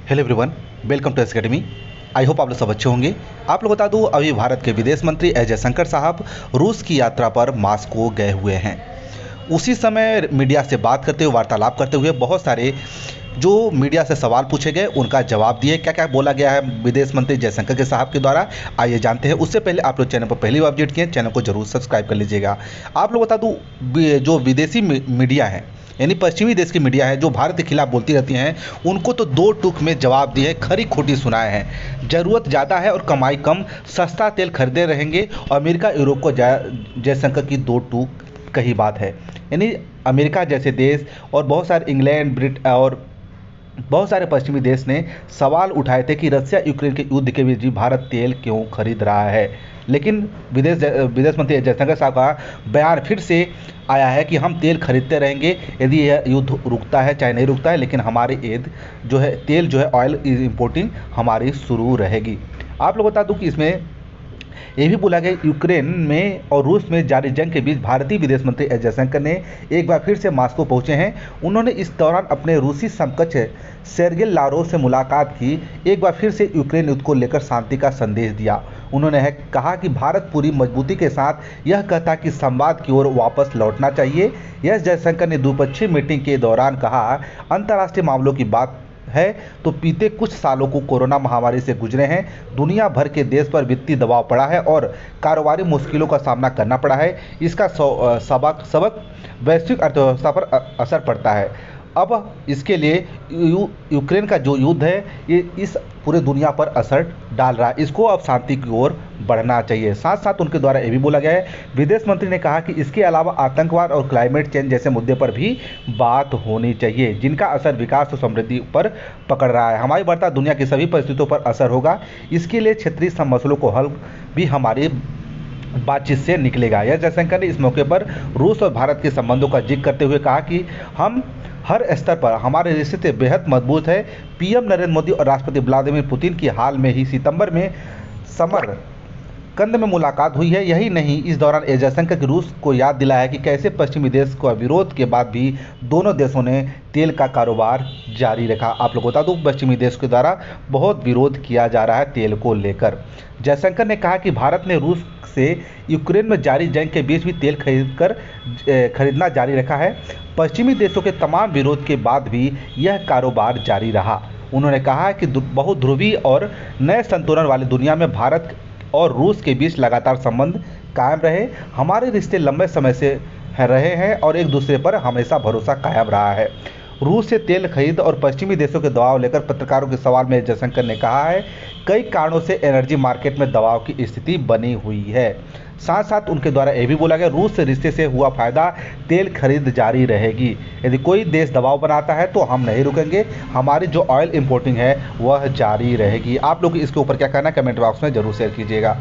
Hello everyone, welcome to academy. I hope आप लोग सब अच्छे होंगे। आप लोग बता दूं, अभी भारत के विदेश मंत्री एस जयशंकर साहब रूस की यात्रा पर मॉस्को गए हुए हैं। उसी समय मीडिया से बात करते हुए, वार्तालाप करते हुए बहुत सारे जो मीडिया से सवाल पूछे गए उनका जवाब दिए। क्या क्या बोला गया है विदेश मंत्री जयशंकर के साहब के द्वारा, आइए जानते हैं। उससे पहले आप लोग चैनल पर पहली बार विजिट किए, चैनल को जरूर सब्सक्राइब कर लीजिएगा। आप लोग बता दूं, जो विदेशी मीडिया है यानी पश्चिमी देश की मीडिया है जो भारत के खिलाफ बोलती रहती हैं, उनको तो दो टूक में जवाब दिए, खरी खोटी सुनाए हैं। ज़रूरत ज़्यादा है और कमाई कम, सस्ता तेल खरीदे रहेंगे। अमेरिका यूरोप को जयशंकर की दो टूक कही बात है। यानी अमेरिका जैसे देश और बहुत सारे इंग्लैंड, ब्रिटेन और बहुत सारे पश्चिमी देश ने सवाल उठाए थे कि रसिया यूक्रेन के युद्ध के बीच भी भारत तेल क्यों खरीद रहा है। लेकिन विदेश मंत्री जयशंकर साहब का बयान फिर से आया है कि हम तेल खरीदते रहेंगे, यदि यह युद्ध रुकता है चाहे नहीं रुकता है, लेकिन हमारी ईद जो है तेल जो है ऑयल इंपोर्टिंग हमारी शुरू रहेगी। आप लोग बता दूं कि इसमें ये भी बोला गया यूक्रेन में और रूस में जारी जंग के बीच भारतीय विदेश मंत्री एस जयशंकर ने एक बार फिर से मॉस्को पहुंचे हैं। उन्होंने इस दौरान अपने रूसी समकक्ष सेर्गेई लारोव से मुलाकात की। एक बार फिर से यूक्रेन युद्ध को लेकर शांति का संदेश दिया। उन्होंने कहा कि भारत पूरी मजबूती के साथ यह कहता कि संवाद की ओर वापस लौटना चाहिए। एस जयशंकर ने द्विपक्षीय मीटिंग के दौरान कहा, अंतर्राष्ट्रीय मामलों की बात है तो बीते कुछ सालों को कोरोना महामारी से गुजरे हैं। दुनिया भर के देश पर वित्तीय दबाव पड़ा है और कारोबारी मुश्किलों का सामना करना पड़ा है। इसका सबक वैश्विक अर्थव्यवस्था पर असर पड़ता है। अब इसके लिए यूक्रेन का जो युद्ध है ये इस पूरे दुनिया पर असर डाल रहा है। इसको अब शांति की ओर बढ़ना चाहिए। साथ साथ उनके द्वारा ये भी बोला गया है, विदेश मंत्री ने कहा कि इसके अलावा आतंकवाद और क्लाइमेट चेंज जैसे मुद्दे पर भी बात होनी चाहिए, जिनका असर विकास और समृद्धि पर पकड़ रहा है। हमारी बढ़ता दुनिया की सभी परिस्थितियों पर असर होगा। इसके लिए क्षेत्रीय मसलों को हल भी हमारी बातचीत से निकलेगा। यह जयशंकर ने इस मौके पर रूस और भारत के संबंधों का जिक्र करते हुए कहा कि हम हर स्तर पर हमारे रिश्ते बेहद मजबूत है। पीएम नरेंद्र मोदी और राष्ट्रपति व्लादिमीर पुतिन की हाल में ही सितंबर में समरकंद में मुलाकात हुई है। यही नहीं, इस दौरान एस जयशंकर की रूस को याद दिलाया कि कैसे पश्चिमी देश को विरोध के बाद भी दोनों देशों ने तेल का कारोबार जारी रखा। आप लोग बता दूं, पश्चिमी देश के द्वारा बहुत विरोध किया जा रहा है तेल को लेकर। जयशंकर ने कहा कि भारत ने रूस से यूक्रेन में जारी जंग के बीच भी तेल खरीदना जारी रखा है। पश्चिमी देशों के तमाम विरोध के बाद भी यह कारोबार जारी रहा। उन्होंने कहा कि बहुध्रुवी और नए संतुलन वाली दुनिया में भारत और रूस के बीच लगातार संबंध कायम रहे। हमारे रिश्ते लंबे समय से रहे हैं और एक दूसरे पर हमेशा भरोसा कायम रहा है। रूस से तेल खरीद और पश्चिमी देशों के दबाव लेकर पत्रकारों के सवाल में जयशंकर ने कहा है, कई कारणों से एनर्जी मार्केट में दबाव की स्थिति बनी हुई है। साथ साथ उनके द्वारा यह भी बोला गया, रूस से रिश्ते से हुआ फायदा, तेल खरीद जारी रहेगी। यदि कोई देश दबाव बनाता है तो हम नहीं रुकेंगे। हमारी जो ऑयल इंपोर्टिंग है वह जारी रहेगी। आप लोग इसके ऊपर क्या कहना, कमेंट बॉक्स में जरूर शेयर कीजिएगा।